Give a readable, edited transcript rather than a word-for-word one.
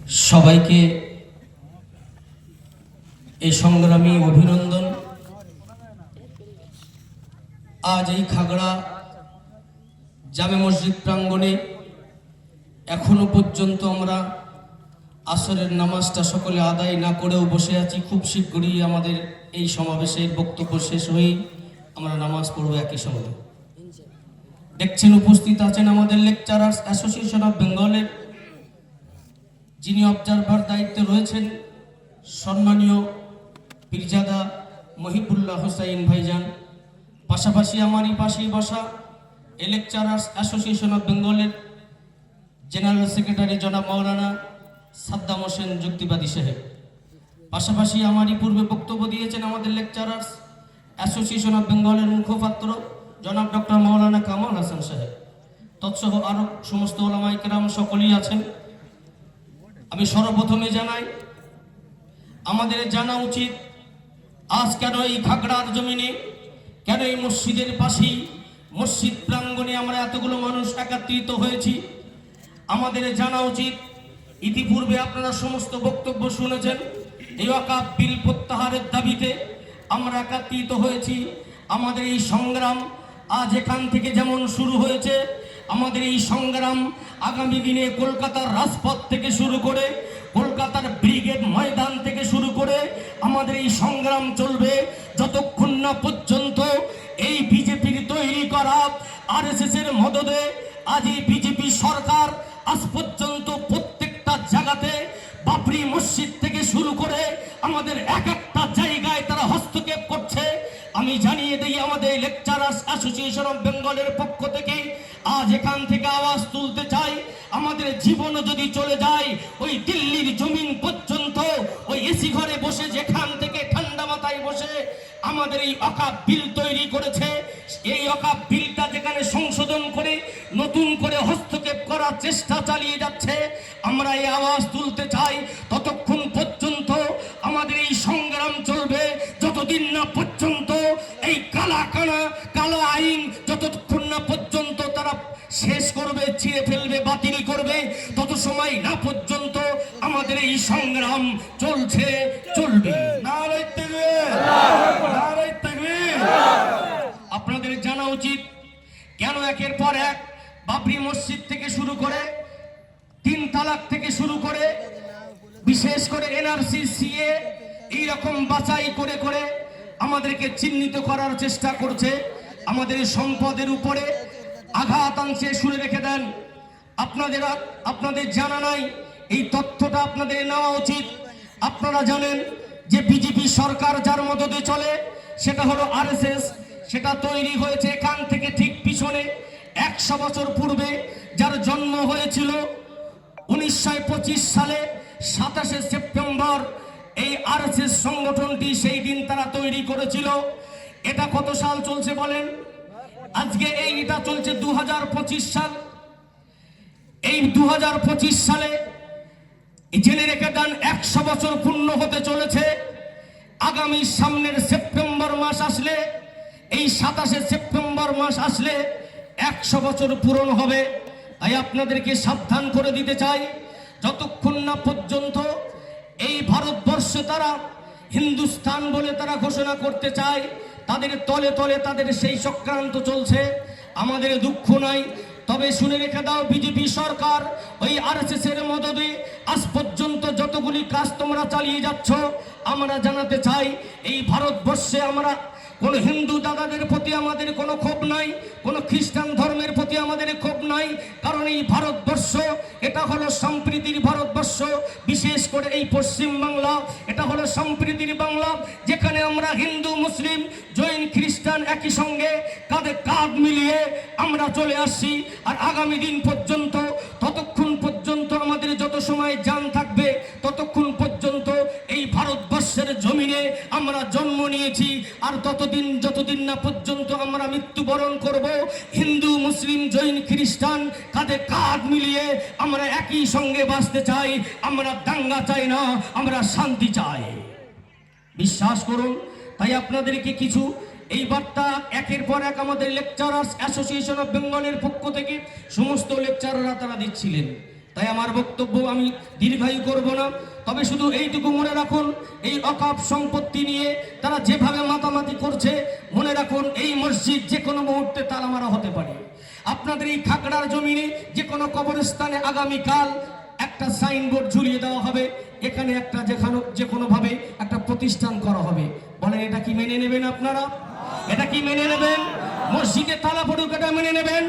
সবাইকে এই সংগ্রামী অভিনন্দন। আজ এই খাগড়া জামে মসজিদ প্রাঙ্গণে এখনো পর্যন্ত আমরা আসরের নামাজটা সকলে আদায় না করেও বসে আছি। খুব শীঘ্রই আমাদের এই সমাবেশের বক্তব্য শেষ হয়েই আমরা নামাজ পড়ব একই সঙ্গে। দেখছেন উপস্থিত আছেন আমাদের লেকচারার্স অ্যাসোসিয়েশন অফ বেঙ্গলের যিনি অবজারভার দায়িত্বে রয়েছেন সম্মানীয় পীরজাদা মহিবুল্লাহ হোসাইন ভাইজান। পাশাপাশি আমারই পাশেই বসা এই লেকচারার্স অ্যাসোসিয়েশন অফ বেঙ্গলের জেনারেল সেক্রেটারি জনাব মাওলানা সাদ্দাম হোসেন যুক্তিবাদী সাহেব। পাশাপাশি আমারই পূর্বে বক্তব্য দিয়েছেন আমাদের লেকচারার্স অ্যাসোসিয়েশন অফ বেঙ্গলের মুখপাত্র জনাব ডক্টর মাওলানা কামাল হাসান সাহেব। তৎসহ আরও সমস্ত ওলামায়ে কেরাম সকলেই আছেন। আমি সর্বপ্রথমে জানাই, আমাদের জানা উচিত আজ কেন এই খাগড়ার জমিনে, কেন এই মসজিদের পাশেই মসজিদ প্রাঙ্গণে আমরা এতগুলো মানুষ একত্রিত হয়েছি। আমাদের জানা উচিত, ইতিপূর্বে আপনারা সমস্ত বক্তব্য শুনেছেন, এই ওয়াকফ বিল প্রত্যাহারের দাবিতে আমরা একত্রিত হয়েছি। আমাদের এই সংগ্রাম আজ এখান থেকে যেমন শুরু হয়েছে, আমাদের এই সংগ্রাম আগামী দিনে কলকাতার রাজপথ থেকে শুরু করে, কলকাতার ব্রিগেড ময়দান থেকে শুরু করে আমাদের এই সংগ্রাম চলবে যতক্ষণ না পর্যন্ত এই বিজেপির তৈরি করা আরএসএস এর মদদে আজ এই বিজেপি সরকার আজ পর্যন্ত প্রত্যেকটা জায়গাতে বাবরি মসজিদ থেকে শুরু করে আমাদের এক একটা জায়গায় তারা হস্তক্ষেপ করছে। আমি জানিয়ে দিই, আমাদের লেকচারার্স অ্যাসোসিয়েশন অফ বেঙ্গলের পক্ষ থেকে আজ এখান থেকে আওয়াজ তুলতে চাই, আমাদের জীবনও যদি চলে যায় ওই দিল্লির জমিন পর্যন্ত, ওই এসি ঘরে বসে যেখান থেকে ঠান্ডা মাথায় বসে আমাদের এই ওয়াকফ বিল তৈরি করেছে, এই ওয়াকফ বিলটা যেখানে সংশোধন করে নতুন করে হস্তক্ষেপ করার চেষ্টা চালিয়ে যাচ্ছে, আমরা এই আওয়াজ তুলতে চাই। ততক্ষণ পর্যন্ত আমাদের এই সংগ্রাম চলবে যতদিন না পর্যন্ত এই কালা আইন যতক্ষণ না পর্যন্ত তারা শেষ করবে, ছিঁড়ে ফেলবে, বাতিল করবে, তত সময় না পর্যন্ত আমাদের এই সংগ্রাম চলছে, চলবে। নারায়ে তাকবীর, নারায়ে তাকবীর। আপনাদের জানা উচিত কেন একের পর এক বাবরি মসজিদ থেকে শুরু করে, 3 তালাক থেকে শুরু করে, বিশেষ করে এনআরসি, সিএ এইরকম বাছাই করে করে আমাদেরকে চিহ্নিত করার চেষ্টা করছে, আমাদের সম্পদের উপরে আঘাত আনছে। শুনে রেখে দেন, আপনাদের জানা নাই, এই তথ্যটা আপনাদের নেওয়া উচিত। আপনারা জানেন যে বিজেপি সরকার যার মদদে চলে সেটা হলো আরএসএস। সেটা তৈরি হয়েছে এখান থেকে ঠিক পিছনে 100 বছর পূর্বে, যার জন্ম হয়েছিল 1925 সালে 27শে সেপ্টেম্বর। এই আরএসএস সংগঠনটি সেই দিন তারা তৈরি করেছিল। এটা কত সাল চলছে বলেন? আজকে এটা চলছে 2025 সাল। এই 2025 সালে জেনে রেখে দেন 100 বছর পূর্ণ হতে চলেছে। আগামী সামনের সেপ্টেম্বর মাস আসলে, এই 27শে সেপ্টেম্বর মাস আসলে 100 বছর পূরণ হবে। তাই আপনাদেরকে সাবধান করে দিতে চাই, যতক্ষণ না পর্যন্ত এই ভারতবর্ষে তারা হিন্দুস্তান বলে তারা ঘোষণা করতে চায়, তাদের তলে তলে তাদের সেই চক্রান্ত চলছে। আমাদের দুঃখ নাই, তবে শুনে রেখে দাও, বিজেপি সরকার ওই আরএসএস এর মদদে আজ পর্যন্ত যতগুলি কাজ তোমরা চালিয়ে যাচ্ছ, আমরা জানাতে চাই এই ভারতবর্ষে আমরা কোনো হিন্দু দাদাদের প্রতি আমাদের কোনো ক্ষোভ নাই, কোনো খ্রিস্টান ধর্মের প্রতি আমাদের ক্ষোভ নাই। কারণ এই ভারতবর্ষ এটা হলো সম্প্রীতির ভারতবর্ষ। বিশেষ করে এই পশ্চিম বাংলা এটা হলো সম্প্রীতির বাংলা, যেখানে আমরা হিন্দু, মুসলিম, জৈন, খ্রিস্টান একই সঙ্গে কাঁধে কাঁধ মিলিয়ে আমরা চলে আসছি। আর আগামী দিন পর্যন্ত, ততক্ষণ পর্যন্ত আমাদের যত সময় জান থাকবে, ততক্ষণ পর্যন্ত এই ভারতবর্ষের জমিনে আমরা জন্ম নিয়েছি। আর যতদিন না পর্যন্ত আমরা মৃত্যুবরণ করব, হিন্দু, মুসলিম, জৈন, খ্রিস্টান কাঁধে কাঁধ মিলিয়ে আমরা একই সঙ্গে বাঁচতে চাই। আমরা দাঙ্গা চাই না, আমরা শান্তি চাই। বিশ্বাস করুন। তাই আপনাদেরকে কিছু এই বার্তা একের পর এক আমাদের লেকচারার্স অ্যাসোসিয়েশন অফ বেঙ্গলের পক্ষ থেকে সমস্ত লেকচারাররা তারা দিচ্ছিলেন। তাই আমার বক্তব্য আমি দীর্ঘায়ু করব না, তবে শুধু এইটুকু মনে রাখুন, এই অকাপ সম্পত্তি নিয়ে তারা যেভাবে মাতামাতি করছে, মনে রাখুন এই মসজিদ যে কোনো মুহূর্তে তালামারা হতে পারে। আপনাদের এই খাগড়ার জমিনে যে কোনো কবরস্থানে আগামীকাল একটা সাইনবোর্ড ঝুলিয়ে দেওয়া হবে, এখানে একটা যে কোনোভাবে একটা প্রতিষ্ঠান করা হবে। বলেন এটা কি মেনে নেবেন আপনারা? এটা কি মেনে নেবেন? মসজিদে তালা পড়ুক, এটা মেনে নেবেন?